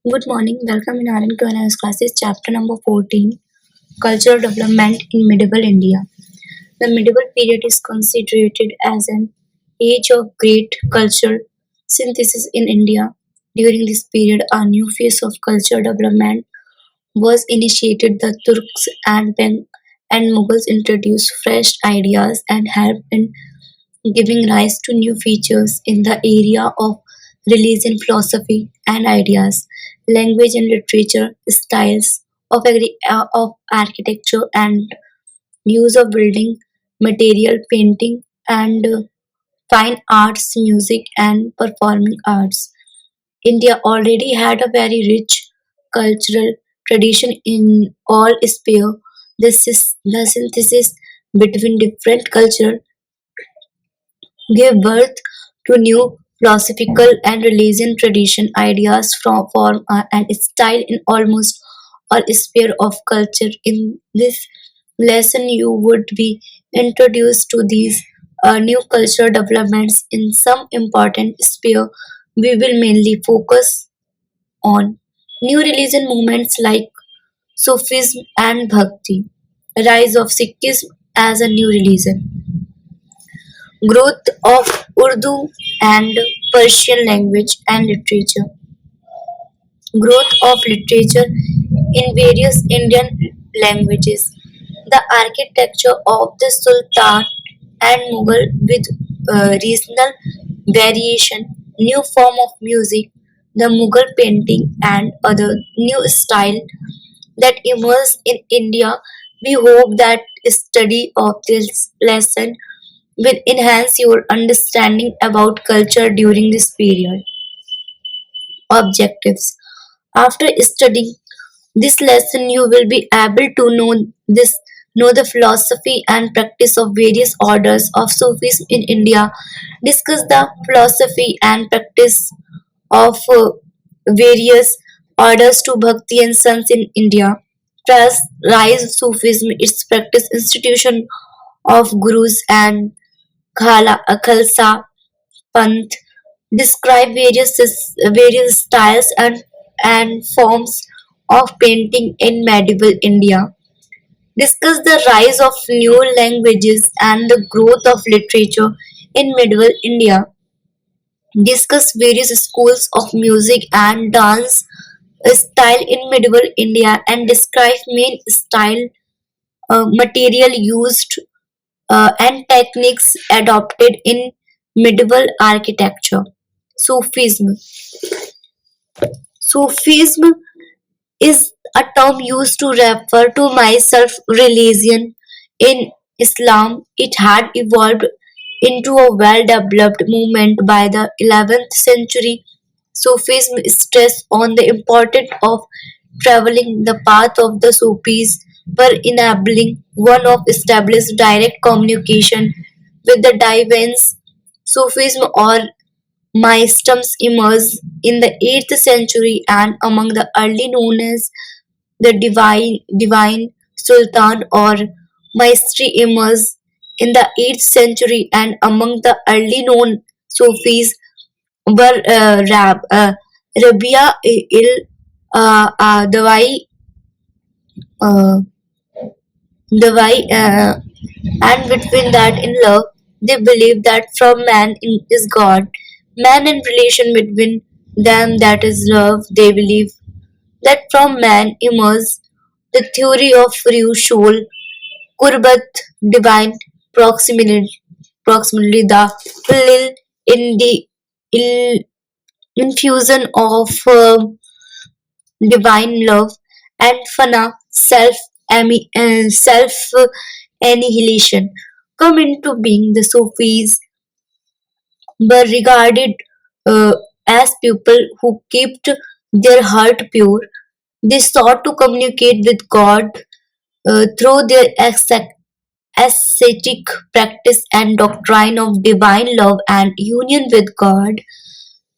Good morning. Welcome in RNQ Analysis classes, chapter number 14, Cultural Development in Medieval India. The medieval period is considered as an age of great cultural synthesis in India. During this period, a new phase of cultural development was initiated. The Turks and Mughals introduced fresh ideas and helped in giving rise to new features in the area of religion, philosophy, and ideas, language and literature, styles of architecture, and use of building material, painting, and fine arts, music, and performing arts. India already had a very rich cultural tradition in all spheres. The synthesis between different cultural gave birth to new philosophical and religion tradition ideas from form and style in almost all sphere of culture. In this lesson you would be introduced to these new cultural developments in some important sphere. We will mainly focus on new religion movements like Sufism and Bhakti, rise of Sikhism as a new religion, growth of Urdu and Persian language and literature, growth of literature in various Indian languages, the architecture of the Sultan and Mughal with regional variation, new form of music, the Mughal painting and other new style that emerged in India. We hope that study of this lesson will enhance your understanding about culture during this period. Objectives. After studying this lesson, you will be able to know the philosophy and practice of various orders of Sufism in India, discuss the philosophy and practice of various orders to Bhakti and sons in India, trace rise Sufism, its practice, institution of gurus and Khalsa Panth, describe various styles and forms of painting in medieval India, discuss the rise of new languages and the growth of literature in medieval India, discuss various schools of music and dance style in medieval India, and describe main style, material used, and techniques adopted in medieval architecture. Sufism. Sufism is a term used to refer to myself religion in Islam. It had evolved into a well-developed movement by the 11th century. Sufism stressed on the importance of traveling the path of the Sufis for enabling one of established direct communication with the divines. Sufism or Mysticism emerged in the 8th century and among the early known as the divine sultan or Maestri emerged in the 8th century and among the early known Sufis were Rabia il Dawai, uh, Dawai, and between that in love, they believe that from man is God, man in relation between them that is love. They believe that from man emerges the theory of free soul, kurbat, divine proximity, proximately the lil in the il, infusion of divine love and fana self annihilation come into being. The Sufis were regarded as people who kept their heart pure. They sought to communicate with God through their ascetic practice and doctrine of divine love and union with God.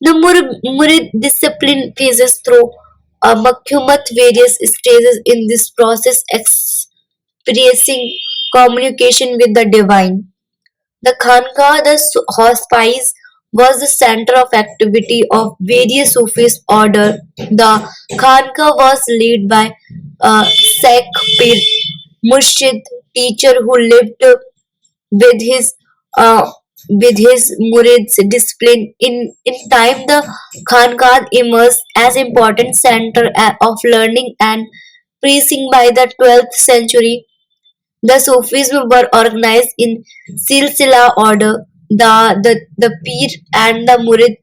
The Murid discipline phases through Makhumat various stages in this process experiencing communication with the divine. The Khanqa, the hospice, was the center of activity of various Sufis order. The Khanqa was led by Sheikh Pir Murshid, teacher who lived with his uh, murids discipline. In time, the Khanqah emerged as important center of learning and preaching. By the 12th century, the Sufis were organized in silsila order. The Pir and the Murid,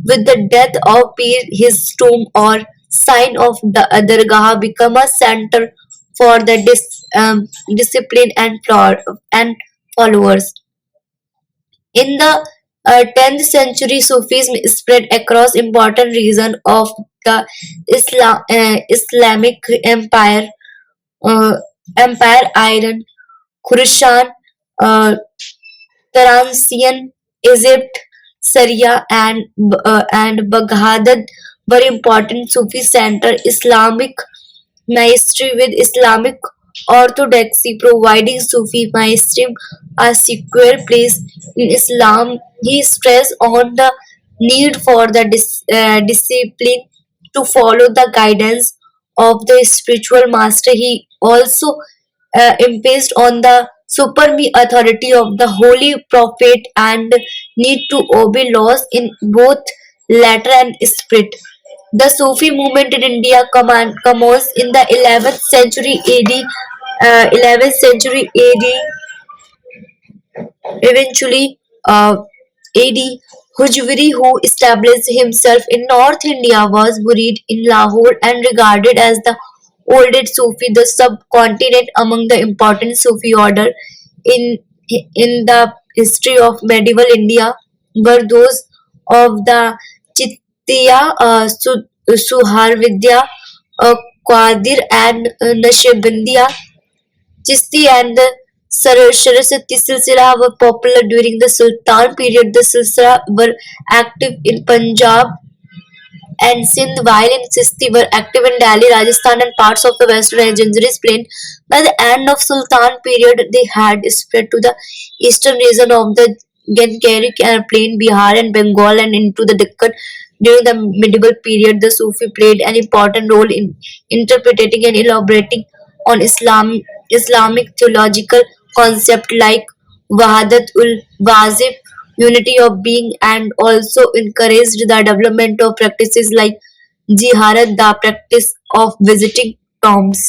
with the death of Pir, his tomb or sign of the Dargah become a center for the discipline and followers. In the 10th century, Sufism spread across important regions of the Islamic Empire, uh, Iran, Khurasan, uh, Transian, Egypt, Syria, and Baghdad were important Sufi center. Islamic mastery with Islamic orthodoxy, providing Sufi mastery a secure place in Islam. He stressed on the need for the discipline to follow the guidance of the spiritual master. He also imposed on the supreme authority of the holy prophet and need to obey laws in both letter and spirit. The Sufi movement in India commenced in the 11th century AD. 11th century AD, eventually AD. Hujwiri, who established himself in North India, was buried in Lahore and regarded as the oldest Sufi. The subcontinent among the important Sufi order in in the history of medieval India were those of the Chittiya, Suharvidya, Qadir, and Naqshbandiya. Chisti and the Saraswati Silsila were popular during the Sultan period. The Silsila were active in Punjab and Sindh, while in Chisti were active in Delhi, Rajasthan, and parts of the western and Ganges plain. By the end of Sultan period, they had spread to the eastern region of the Gangetic plain, Bihar, and Bengal, and into the Deccan. During the medieval period, the Sufi played an important role in interpreting and elaborating on Islamic theological concepts like Wahadat ul Wazif, unity of being, and also encouraged the development of practices like Ziyarat, the practice of visiting tombs.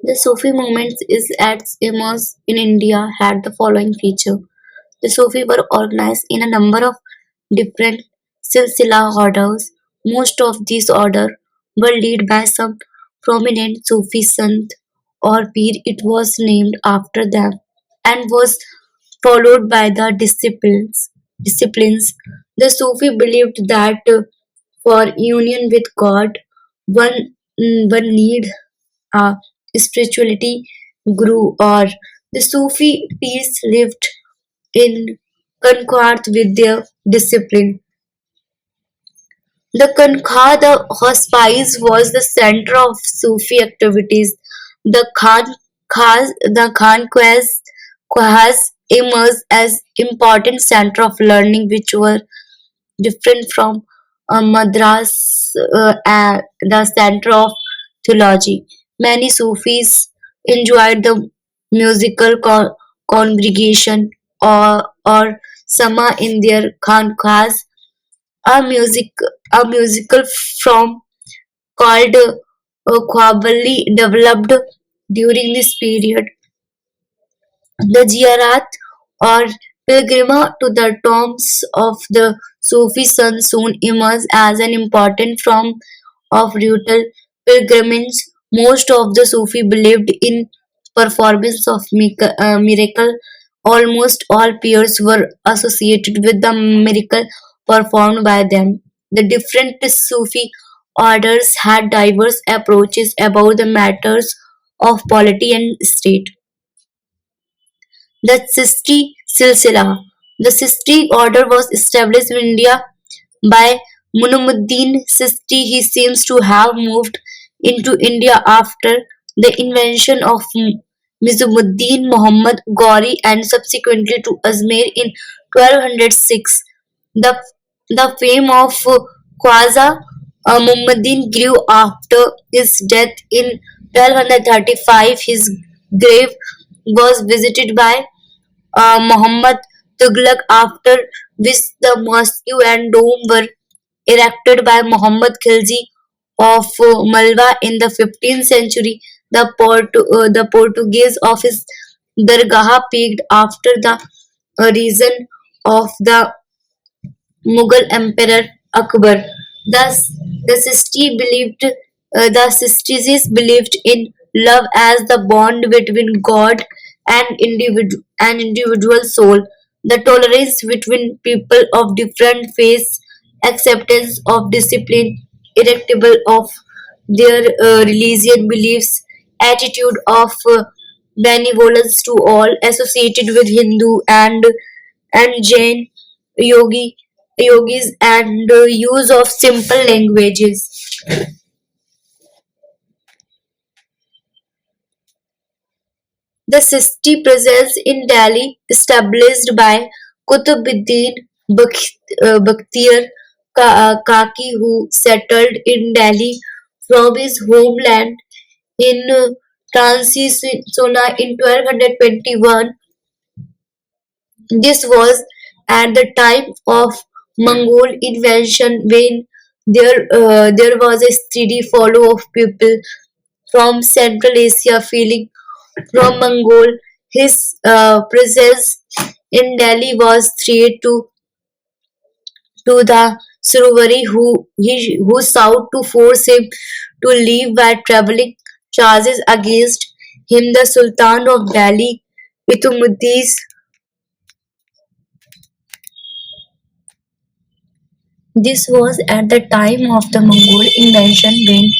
The Sufi movement is at immerse in India had the following feature. The Sufi were organized in a number of different silsila orders. Most of these orders were led by some prominent Sufi sant or peer. It was named after them and was followed by the disciplines. The Sufi believed that for union with God, one need a spirituality guru, or the Sufi peers lived in concord with their discipline. The Kanqa, the hospice, was the center of Sufi activities. The Khanqahs emerged as important center of learning, which were different from Madras, the center of theology. Many Sufis enjoyed the musical congregation or sama in their khanqahs. A music a musical form called Qawwali developed during this period. The ziyarat or pilgrimage to the tombs of the Sufi sons soon emerged as an important form of ritual pilgrimage. Most of the Sufi believed in performance of miracle. Almost all peers were associated with the miracle performed by them. The different Sufi orders had diverse approaches about the matters of polity and state. The Chishti Silsila. The Chishti order was established in India by Munamuddin Chishti. He seems to have moved into India after the invention of Nizamuddin Muhammad Ghori and subsequently to Ajmer in 1206. The, the fame of Khwaja Muhammadin grew after his death in 1235. His grave was visited by Muhammad Tughlaq, after which the mosque and dome were erected by Muhammad Khilji of Malwa in the 15th century. The Portuguese of his Dargah peaked after the reign of the Mughal Emperor Akbar. Thus, the Sistis believed in love as the bond between God and individual soul, the tolerance between people of different faiths, acceptance of discipline, irritable of their religion beliefs, attitude of benevolence to all, associated with Hindu and Jain yogi yogis, and use of simple languages. The Sisti presence in Delhi, established by Qutbuddin Bakhtiar Kaki, who settled in Delhi from his homeland in Transona in 1221. This was at the time of Mongol invasion, when there was a steady flow of people from Central Asia feeling from Mongol. His presence in Delhi was threat to the Suruvari, who sought to force him to leave by traveling charges against him. The Sultan of Delhi, Itumuddin. This was at the time of the Mongol invasion, when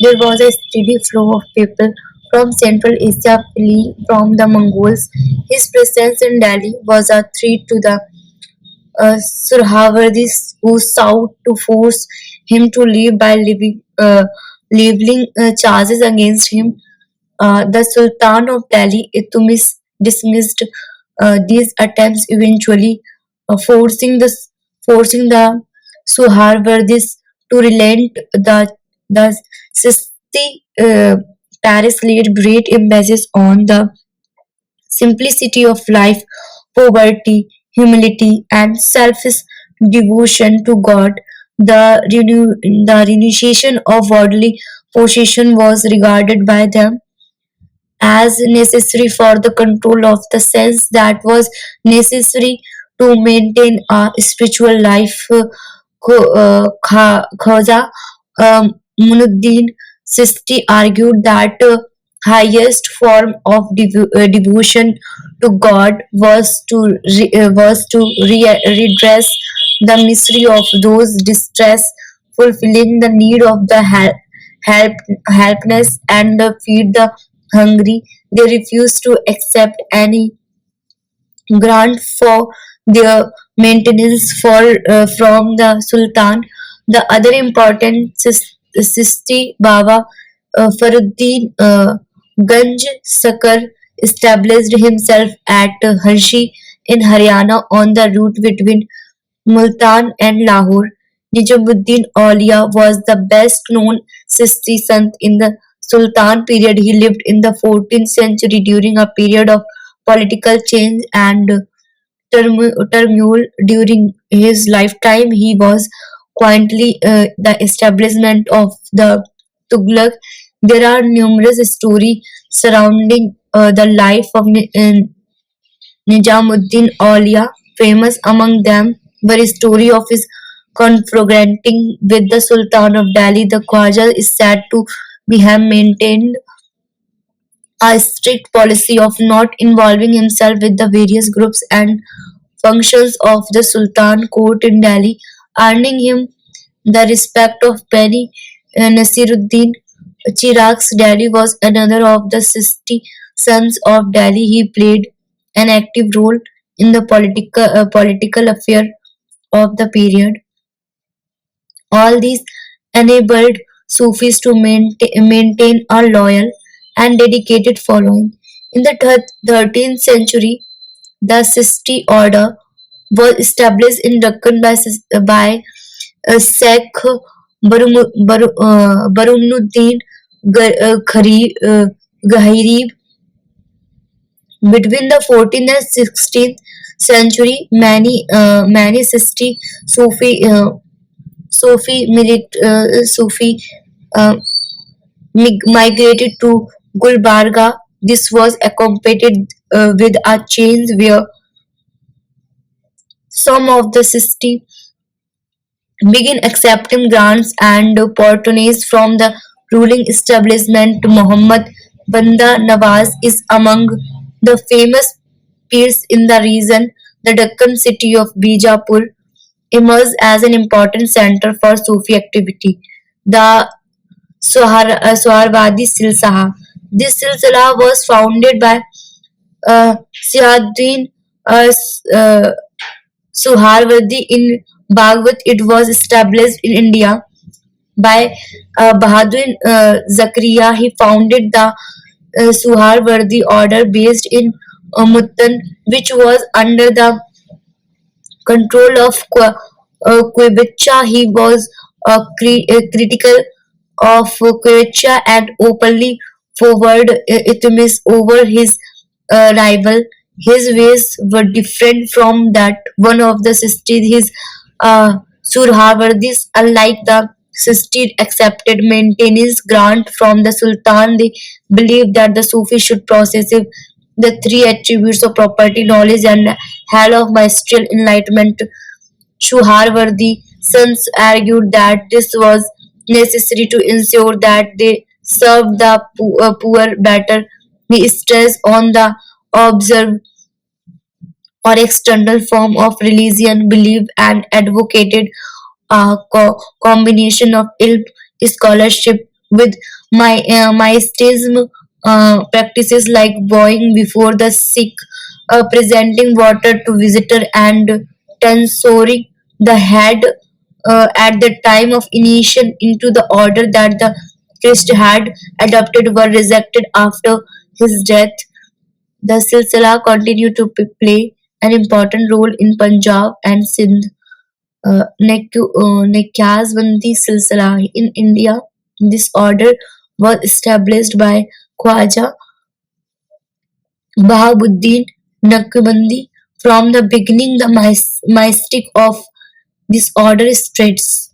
there was a steady flow of people from Central Asia fleeing from the Mongols. His presence in Delhi was a threat to the Surhavardis, who sought to force him to leave by leveling charges against him. The Sultan of Delhi, Iltutmish, dismissed these attempts, eventually forcing the Suharwardis to relent. The Sisti Paris laid great emphasis on the simplicity of life, poverty, humility, and selfish devotion to God. The renunciation of worldly possession was regarded by them as necessary for the control of the sense, that was necessary to maintain a spiritual life. Khaja Munuddin Sisti argued that highest form of devotion to God was to redress the misery of those distress, fulfilling the need of the help helpless, and feed the hungry. They refused to accept any grant for their maintenance from the Sultan. The other important Sisti Baba Faruddin Ganj Sakar established himself at Harshi in Haryana on the route between Multan and Lahore. Nijamuddin Aulia was the best known Sisti Sant in the Sultan period. He lived in the 14th century during a period of political change and turmoil. During his lifetime, he was quietly the establishment of the Tughlaq. There are numerous stories surrounding the life of Nijamuddin Aulia. Famous among them were a story of his confronting with the Sultan of Delhi. The Khwaja is said to be have maintained a strict policy of not involving himself with the various groups and functions of the Sultan court in Delhi, earning him the respect of Many. Nasiruddin Chirag's Delhi was another of the 60 sons of Delhi. He played an active role in the political affair of the period. All these enabled Sufis to maintain a loyal and dedicated following. In the 13th century, the Sisti order was established in Deccan by Sheikh Barunuddin Ghairib. Between the 14th and 16th century, many Sisti Sufi uh, migrated to Gulbarga. This was accompanied with a change where some of the Sisti began accepting grants and patronage from the ruling establishment. Muhammad Banda Nawaz is among the famous peers in the region. The Deccan city of Bijapur emerged as an important center for Sufi activity. The Suharwadi Silsila. This silsila was founded by Siaddin Suharwadi in Bhagwat. It was established in India by Bahadur Zakaria. He founded the Suharwardi order based in Muttan, which was under the control of Quebecha. He was critical of Quebecha and openly forward items over his rival. His ways were different from that one of the sisters. His Surhavardis, unlike the sister, accepted maintenance grant from the Sultan. They believed that the Sufi should possess the three attributes of property, knowledge, and hell of mastery enlightenment. Suharwardi sons argued that this was necessary to ensure that they served the poor better. He stressed on the observe or external form of religion belief and advocated a combination of ilm scholarship with mysticism practices like bowing before the sick, presenting water to visitor, and tensoring the head at the time of initiation into the order that the Christ had adopted were rejected after his death. The silsila continued to play an important role in Punjab and Sindh. Nekyazbandi silsila in India. This order was established by Khwaja Bahabuddin Naqshbandi. From the beginning, the mystic of this order stressed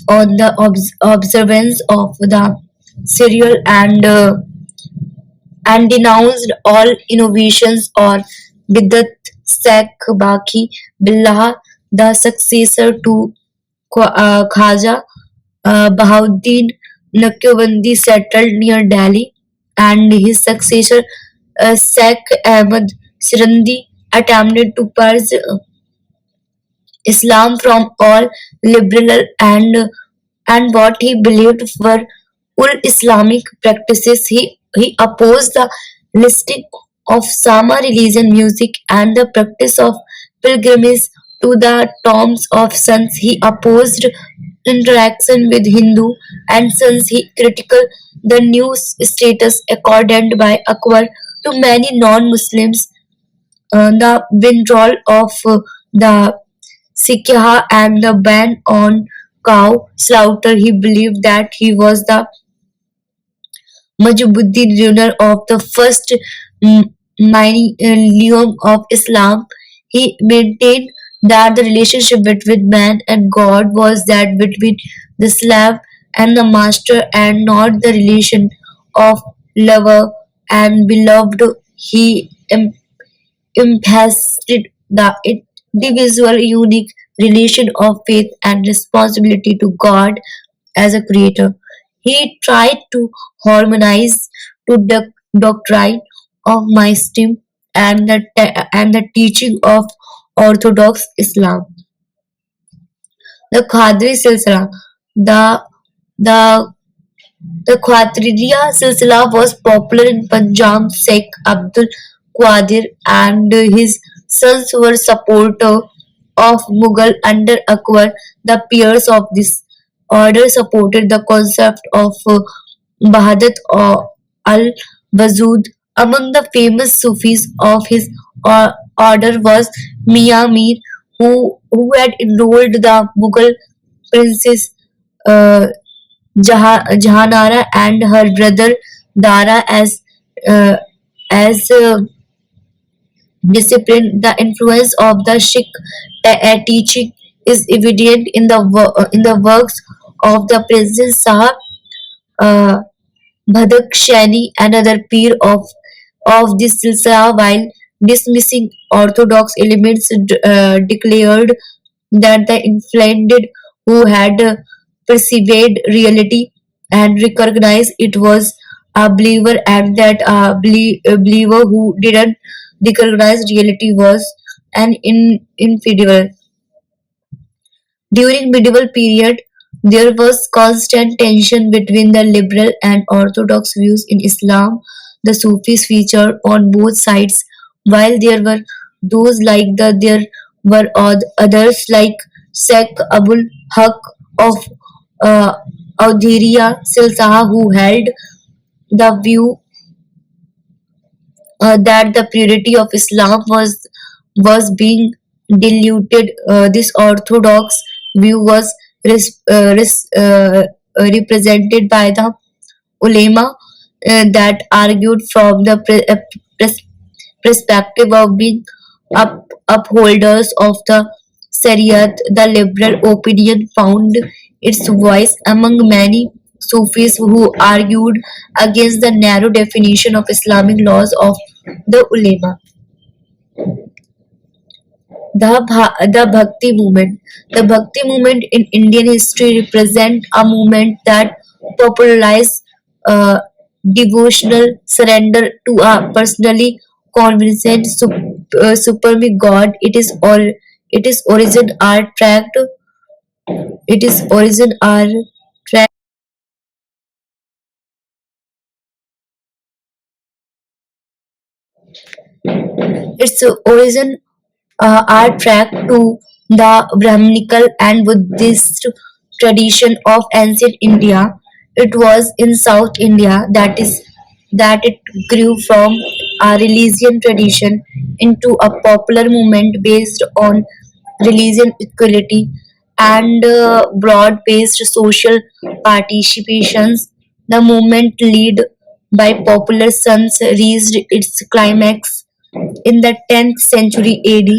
on the observance of the serial and denounced all innovations or bidat. Sheikh Baki Billah, the successor to Khaja Bahauddin Naqshbandi, settled near Delhi, and his successor Sheikh Ahmad Sirandi attempted to purge Islam from all liberal and what he believed were Islamic practices. He opposed the listing of Sama religion, music, and the practice of pilgrimage to the tombs of saints. He opposed interaction with Hindu and since he critical the new status accorded by Akbar to many non-Muslims. The withdrawal of the Sikha and the ban on cow slaughter. He believed that he was the Mujahiddin ruler of the first millennium of Islam. He maintained that the relationship between man and God was that between the slave and the master and not the relation of lover and beloved. He emphasized the individual unique relation of faith and responsibility to God as a creator. He tried to harmonize to the doctrine of Muslim and the teaching of Orthodox Islam. The Qadri Silsila, the the the Qadriya Silsila was popular in Punjab. Sheikh Abdul Qadir and his sons were supporter of Mughal under Akbar. The peers of this order supported the concept of Bahadat or al-Wazud. Among the famous Sufis of his order was Mian Mir, who had enrolled the Mughal princess uh, Jahanara and her brother Dara uh, as discipline. The influence of the Sikh teaching is evident in in the works of the Princess Sahib uh, Bhadakshani, another peer of this silsila, while dismissing orthodox elements, declared that the inflamed who had perceived reality and recognized it was a believer, and that a believer who didn't recognize reality was an infidel. During medieval period, there was constant tension between the liberal and orthodox views in Islam. The Sufis featured on both sides, while there were those like there were others like Sheikh Abul Haq of uh, Audhiriya Silsaha who held the view that the purity of Islam was being diluted. This orthodox view was represented by the ulema that argued from the pres- perspective of being upholders of the Shariat. The liberal opinion found its voice among many Sufis who argued against the narrow definition of Islamic laws of the ulema. The Bhakti movement. The Bhakti movement in Indian history represent a movement that popularized uh, devotional surrender to a personally convinced supreme God. It is origin are tracked. It is origin are tracked. Its origin are tracked to the Brahminical and Buddhist tradition of ancient India. It was in South India that it grew from a religion tradition into a popular movement based on religion equality and broad-based social participations. The movement, led by popular sons, reached its climax in the 10th century AD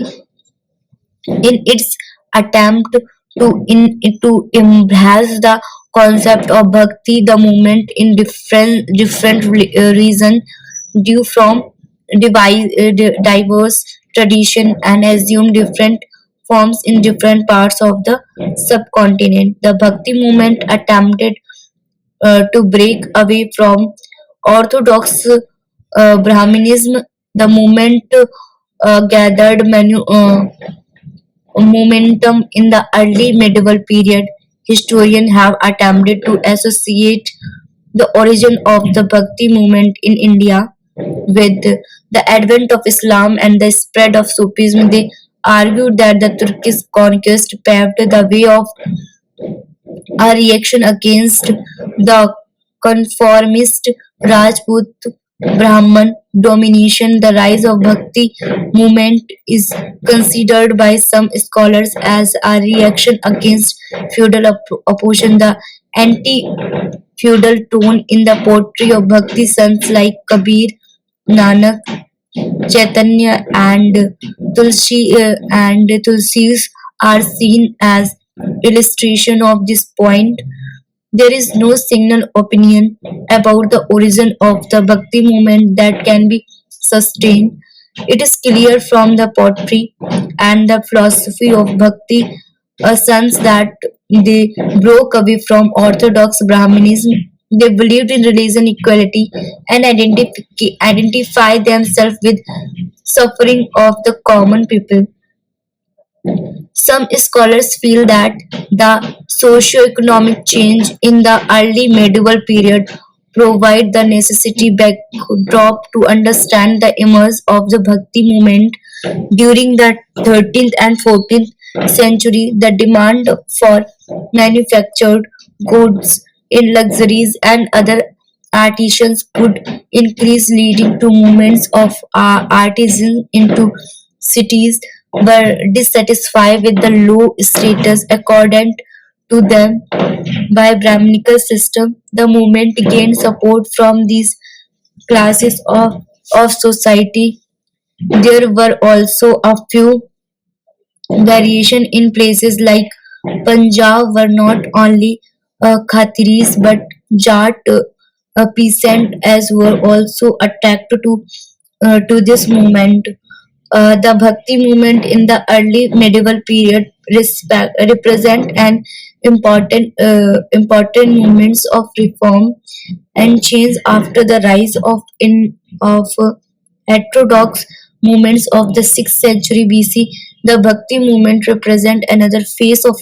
in its attempt to embrace the concept of bhakti. The movement in different reason due from diverse tradition and assume different forms in different parts of the subcontinent. The bhakti movement attempted to break away from orthodox Brahminism. The movement gathered momentum in the early medieval period. Historians have attempted to associate the origin of the Bhakti movement in India with the advent of Islam and the spread of Sufism. They argued that the Turkish conquest paved the way of a reaction against the conformist Rajput Brahman domination. The rise of Bhakti movement is considered by some scholars as a reaction against feudal opposition. The anti-feudal tone in the poetry of Bhakti sons like Kabir, Nanak, Chaitanya, and Tulsis are seen as illustration of this point. There is no single opinion about the origin of the Bhakti movement that can be sustained. It is clear from the poetry and the philosophy of Bhakti sons that they broke away from orthodox Brahmanism. They believed in religion equality and identify themselves with suffering of the common people. Some scholars feel that the socio-economic change in the early medieval period provide the necessary backdrop to understand the emergence of the Bhakti movement during the 13th and 14th century. The demand for manufactured goods in luxuries and other artisans could increase, leading to movements of artisans into cities were dissatisfied with the low status accorded to them by Brahminical system. The movement gained support from these classes of society. There were also a few variation in places like Punjab were not only Khatiris but Jat peasant as were also attracted to this movement. The Bhakti movement in the early medieval period represent an important movements of reform and change after the rise of heterodox movements of the 6th century BC. The Bhakti movement represent another phase of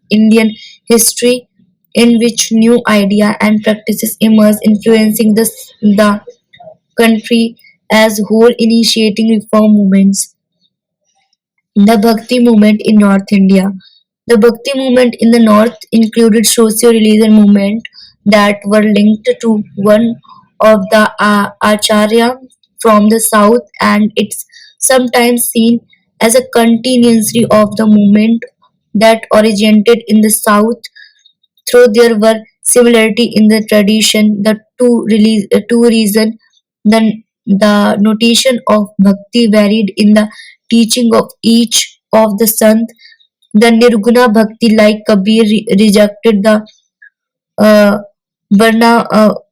Indian history in which new idea and practices emerge, influencing the country as whole, initiating reform movements. The Bhakti movement in North India. The Bhakti movement in the north included socio-religious movements that were linked to one of the Acharya from the south, and it's sometimes seen as a continuation of the movement that originated in the south. Though there were similarity in the tradition, the two reason the notation of bhakti varied in the teaching of each of the sant. The Nirguna Bhakti, like Kabir, rejected the uh,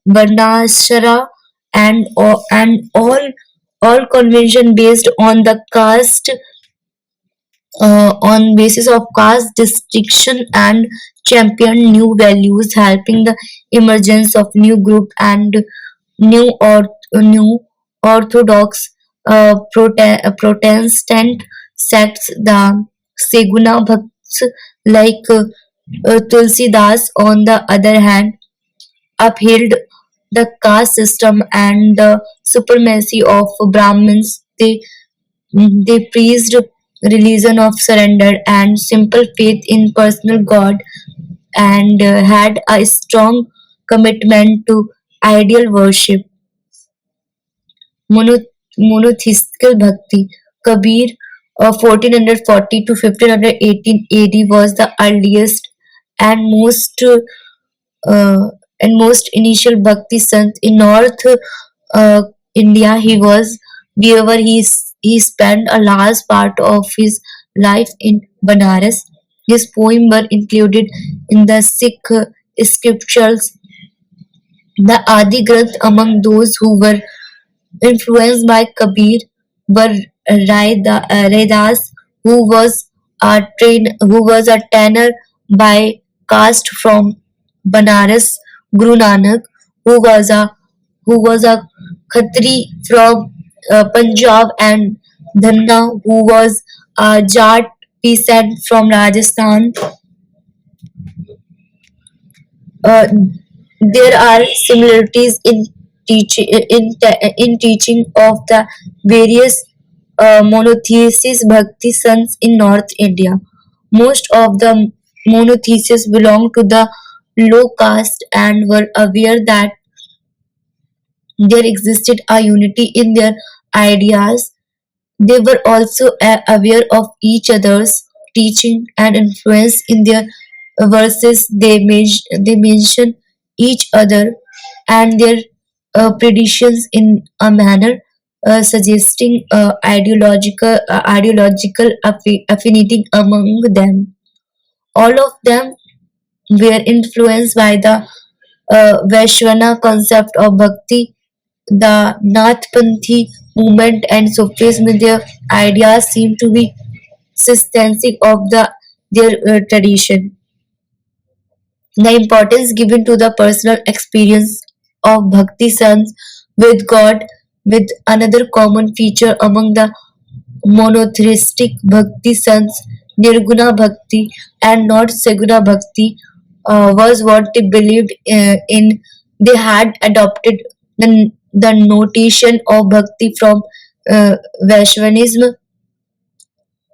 Varnashara and all convention based on the caste on basis of caste distinction and champion new values, helping the emergence of new group and new orthodox Protestant sects. The Seguna Bhakts like Tulsidas, on the other hand, upheld the caste system and the supremacy of Brahmins. They praised religion of surrender and simple faith in personal God and had a strong commitment to ideal worship. Mono- Monotheistical Bhakti. Kabir, 1440 to 1518 AD, was the earliest and uh, most initial Bhakti Sant in North uh, India. He was, wherever he spent a large part of his life in Banaras. His poems were included in the Sikh scriptures, the Adi Granth. Among those who were influenced by Kabir were Raidas, who was a tanner by caste from Banaras, Guru Nanak, who was a who was a Khatri from Punjab, and Dhanna, who was a Jat peasant from Rajasthan. Uh, there are similarities in teaching of the various monotheistic bhakti sons in North India. Most of the monotheists belong to the low caste and were aware that there existed a unity in their ideas. They were also aware of each other's teaching and influence in their verses. They mention each other and their predictions in a manner suggesting ideological affinity among them. All of them were influenced by the Vaishwana concept of bhakti. The Nathpanthi movement and Sufism, their ideas seem to be systematic of their tradition. The importance given to the personal experience of bhakti sons with God, with another common feature among the monotheistic bhakti sons, Nirguna Bhakti and not Saguna Bhakti, was what they believed in. They had adopted the notation of bhakti from Vaishnavism,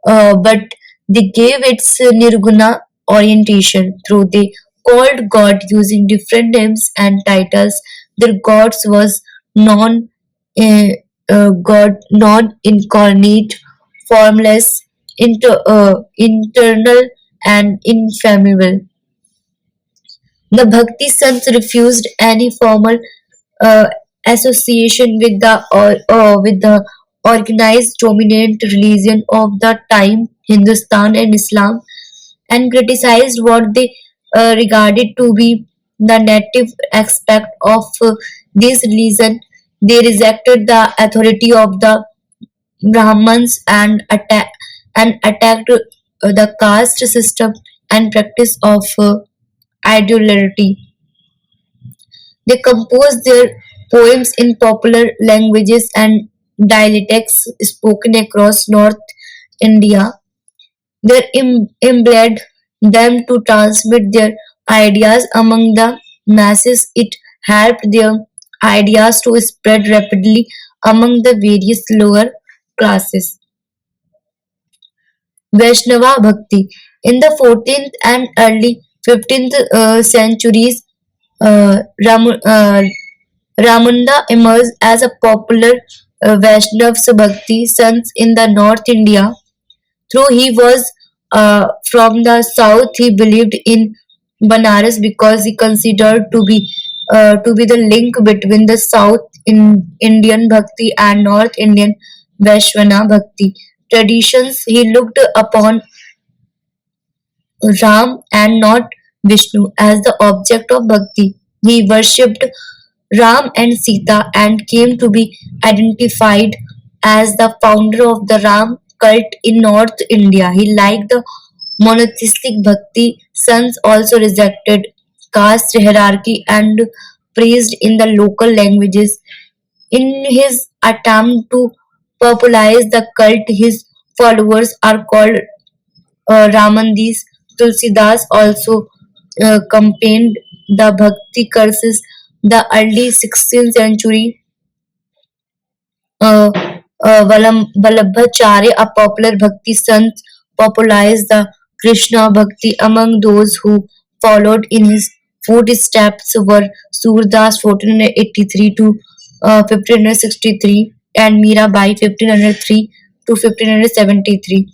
but they gave its Nirguna orientation through they called God using different names and titles. Their gods was non uh, God, non-incarnate, formless, internal, and infallible. The Bhakti Sants refused any formal uh, association with the organized dominant religion of the time, Hindustan and Islam, and criticized what they regarded to be the native aspect of this religion. They rejected the authority of the Brahmins and attacked the caste system and practice of idolatry. They composed their poems in popular languages and dialects spoken across North India. They imbued them to transmit their ideas among the masses. It helped their ideas to spread rapidly among the various lower classes. Vaishnava Bhakti. In the 14th and early 15th centuries, Ram, Ramunda emerged as a popular Vaishnava Bhakti sant in the North India. Though he was from the south, he believed in Banaras because he considered to be the link between the South Indian Bhakti and North Indian Vaishnava Bhakti traditions. He looked upon Ram and not Vishnu as the object of bhakti. He worshipped Ram and Sita and came to be identified as the founder of the Ram cult in North India. He liked the monotheistic bhakti. Sons also rejected caste hierarchy and praised in the local languages. In his attempt to popularize the cult, his followers are called Ramandis. Tulsidas also campaigned the Bhakti curses. The early 16th century uh, Vallabhacharya, a popular Bhakti sant, popularized the Krishna Bhakti among those who followed in his footsteps were Surdas 1483 to 1563 and Mirabai 1503 to 1573.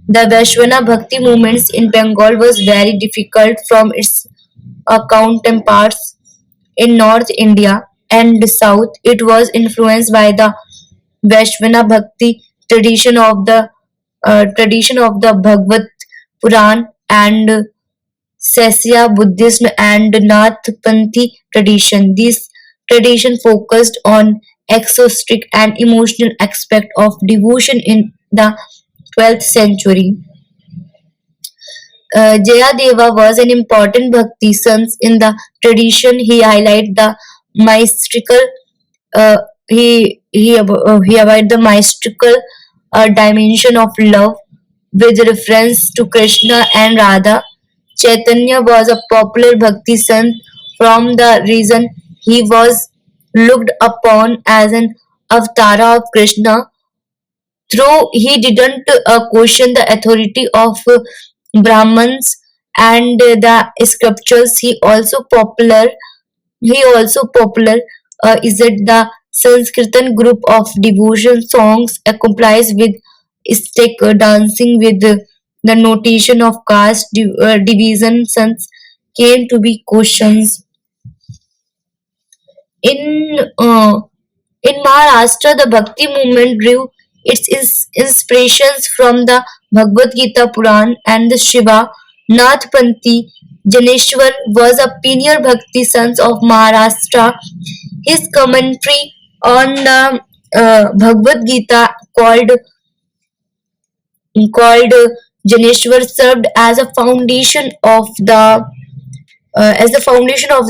The Vaishnava Bhakti movements in Bengal was very difficult from its counterparts in North India and South. It was influenced by the Vaishnava Bhakti tradition of the Bhagavad Puran and Sasya Buddhism and Nathpanthi tradition. This tradition focused on exotic and emotional aspect of devotion in the 12th century. Jayadeva was an important bhakti sant in the tradition. He highlighted the mystical uh, he about the mystical dimension of love with reference to Krishna and Radha. Chaitanya was a popular bhakti sant from the reason he was looked upon as an avatar of Krishna. Though he didn't question the authority of Brahmins and the scriptures, he also popular is that the Sanskritan group of devotion songs accompanies with stick dancing with the notation of caste division since came to be questions in uh, in Maharashtra. The Bhakti movement drew its inspirations from the Bhagavad Gita Puran and the Shiva Nathpanthi. Janeshwar was a pioneer Bhakti sant of Maharashtra. His commentary on the Bhagavad Gita called Janeshwar served as the foundation of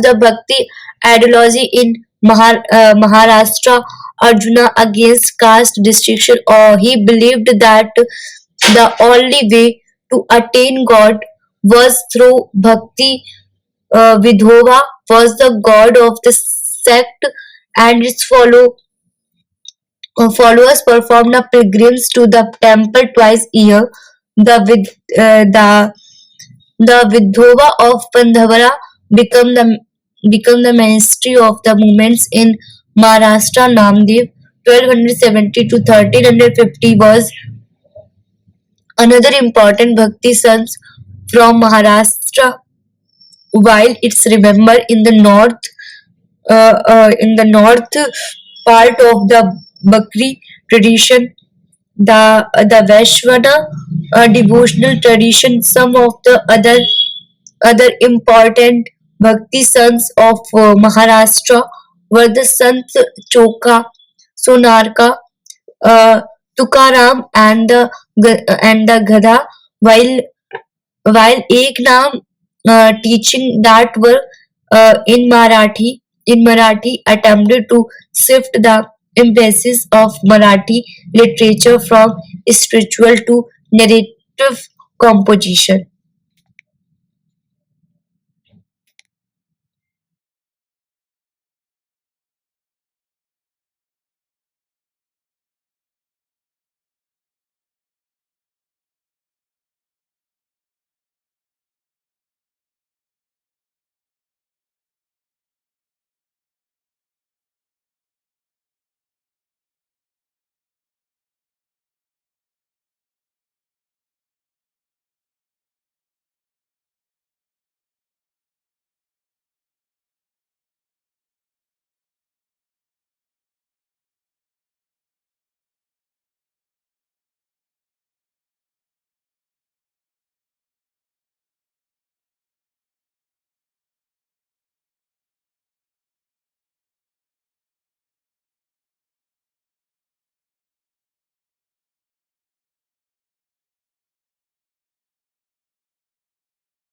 the Bhakti ideology in Maharashtra. Arjuna against caste distinction, or he believed that the only way to attain God was through bhakti. Vidhova was the god of the sect, and its followers performed a pilgrims to the temple twice a year. The Vid, the Vidhova of Pandhavara became the ministry of the movements in Maharashtra. Namdev 1270 to 1350 was another important Bhakti sons from Maharashtra. While it's remembered in the north part of the Bakri tradition, the Vaishvana devotional tradition, some of the other important Bhakti sons of Maharashtra were the Sant Choka, Sonarka, uh, Tukaram, and the Gada, while while Eknam teaching that were in Marathi attempted to shift the emphasis of Marathi literature from spiritual to narrative composition.